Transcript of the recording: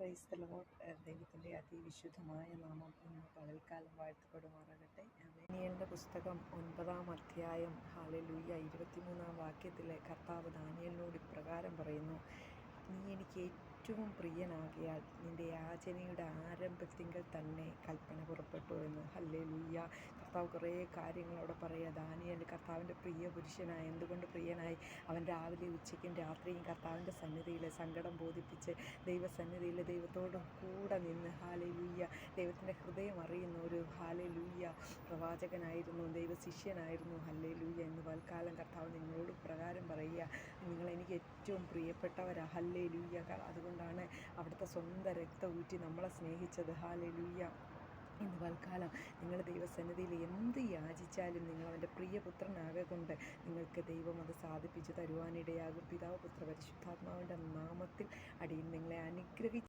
Praise the Lord. ദൈവത്തിൻ്റെ അതിവിശുദ്ധമായ നാമം ഇന്ന് പകൽക്കാലം വാഴ്ത്തപ്പെടുമാറാകട്ടെ. ദാനിയേലിൻ്റെ പുസ്തകം 9-ാം അധ്യായം ഹല്ലേലൂയ 23-ാം വാക്യത്തിൽ കർത്താവ് ദാനിയേലിനോട് ഇപ്രകാരം പറയുന്നു: നീ എനിക്ക് ഏറ്റവും പ്രിയനാകിയാൽ നിൻ്റെ യാചനയുടെ ആരംഭത്തിങ്കൽ തന്നെ കൽപ്പന പുറപ്പെട്ടു എന്ന്. ഹല്ലേലൂയ. കർത്താവ് കുറേ കാര്യങ്ങൾ അവിടെ പറയുക. ദാനിയേൽ കർത്താവിൻ്റെ പ്രിയ പുരുഷനായി. എന്തുകൊണ്ട് പ്രിയനായി? അവൻ രാവിലെ ഉച്ചയ്ക്കും രാത്രിയും കർത്താവിൻ്റെ സന്നിധിയിൽ സങ്കടം ബോധിപ്പിച്ച് ദൈവസന്നിധിയിൽ ദൈവത്തോട് കൂടെ നിന്ന് ഹല്ലേലൂയ ദൈവത്തിൻ്റെ ഹൃദയം അറിയുന്ന ഒരു ഹല്ലേലൂയ പ്രവാചകനായിരുന്നു, ദൈവശിഷ്യനായിരുന്നു. ഹല്ലേലൂയ. ഇന്ന് പൽക്കാലം കർത്താവ് നിങ്ങളോട് പ്രകാരം പറയുക: നിങ്ങളെനിക്ക് ഏറ്റവും പ്രിയപ്പെട്ടവരാ. ഹല്ലേലൂയ. അതുകൊണ്ടാണ് അവിടുത്തെ സ്വന്തം രക്തം ഊറ്റി നമ്മളെ സ്നേഹിച്ചത്. ഹല്ലേലൂയ. ഇന്ന് പൽക്കാലം നിങ്ങൾ ദൈവസന്നിധിയിൽ എന്ത് യാചിച്ചാലും നിങ്ങൾ അവൻ്റെ പ്രിയപുത്രനാകൊണ്ട് നിങ്ങൾക്ക് ദൈവം അത് സാധിപ്പിച്ചു തരുവാനിടയാകും. പിതാവ്, പുത്ര, പരിശുദ്ധാത്മാവിൻ്റെ നാമത്തിൽ അടിയൻ നിങ്ങളെ അനുഗ്രഹിച്ചു.